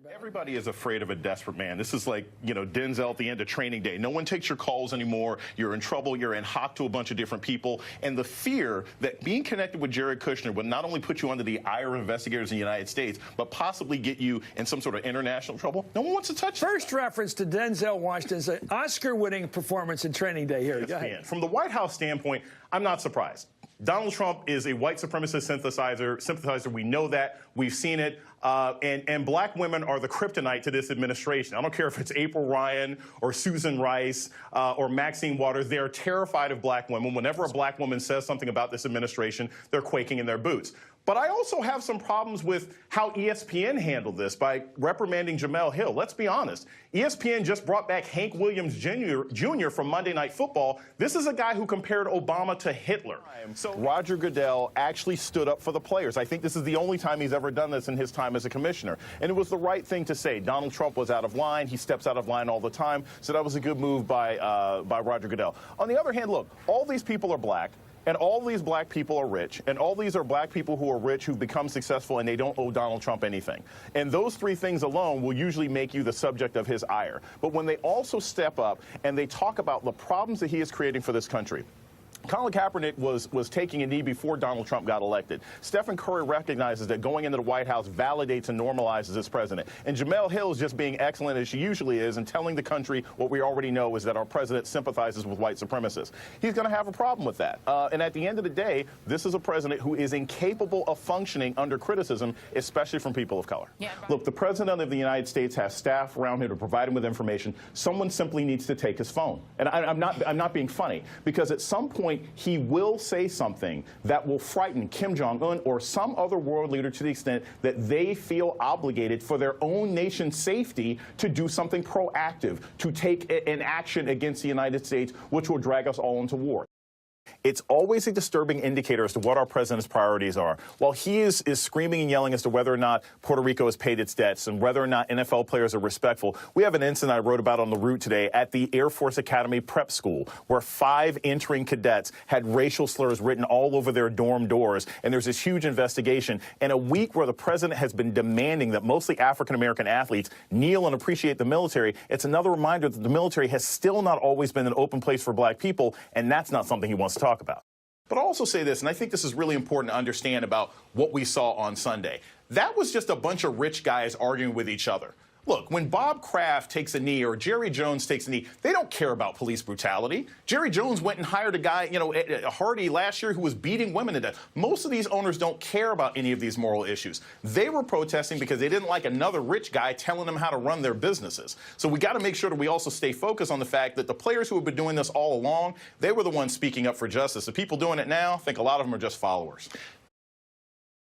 Everybody is afraid of a desperate man. This is like, Denzel at the end of Training Day. No one takes your calls anymore. You're in trouble. You're in hock to a bunch of different people. And the fear that being connected with Jared Kushner would not only put you under the ire of investigators in the United States, but possibly get you in some sort of international trouble. No one wants to touch First reference to Denzel Washington's Oscar-winning performance in Training Day here. Go ahead. From the White House standpoint, I'm not surprised. Donald Trump is a white supremacist sympathizer. We know that. We've seen it. And black women are the kryptonite to this administration. I don't care if it's April Ryan or Susan Rice or Maxine Waters. They are terrified of black women. Whenever a black woman says something about this administration, they're quaking in their boots. But I also have some problems with how ESPN handled this by reprimanding Jemele Hill. Let's be honest. ESPN just brought back Hank Williams Jr. from Monday Night Football. This is a guy who compared Obama to Hitler. So Roger Goodell actually stood up for the players. I think this is the only time he's ever done this in his time as a commissioner. And it was the right thing to say. Donald Trump was out of line. He steps out of line all the time. So that was a good move by Roger Goodell. On the other hand, look, all these people are black. And all these black people are rich, and all these are black people who are rich who've become successful, and they don't owe Donald Trump anything. And those three things alone will usually make you the subject of his ire. But when they also step up and they talk about the problems that he is creating for this country, Colin Kaepernick was taking a knee before Donald Trump got elected. Stephen Curry recognizes that going into the White House validates and normalizes this president. And Jemele Hill is just being excellent as she usually is and telling the country what we already know is that our president sympathizes with white supremacists. He's going to have a problem with that. And at the end of the day, this is a president who is incapable of functioning under criticism, especially from people of color. Yeah, right. Look, the president of the United States has staff around him to provide him with information. Someone simply needs to take his phone. And I'm not being funny, because at some point, he will say something that will frighten Kim Jong-un or some other world leader to the extent that they feel obligated for their own nation's safety to do something proactive, to take an action against the United States, which will drag us all into war. It's always a disturbing indicator as to what our president's priorities are. While he is screaming and yelling as to whether or not Puerto Rico has paid its debts and whether or not NFL players are respectful, we have an incident I wrote about on the route today at the Air Force Academy Prep School, where 5 entering cadets had racial slurs written all over their dorm doors, and there's this huge investigation. And a week where the president has been demanding that mostly African-American athletes kneel and appreciate the military, it's another reminder that the military has still not always been an open place for black people, and that's not something he wants to talk about. But I'll also say this, and I think this is really important to understand about what we saw on Sunday. That was just a bunch of rich guys arguing with each other. Look, when Bob Kraft takes a knee or Jerry Jones takes a knee, they don't care about police brutality. Jerry Jones went and hired a guy, Hardy last year, who was beating women to death. Most of these owners don't care about any of these moral issues. They were protesting because they didn't like another rich guy telling them how to run their businesses. So we got to make sure that we also stay focused on the fact that the players who have been doing this all along, they were the ones speaking up for justice. The people doing it now, I think a lot of them are just followers.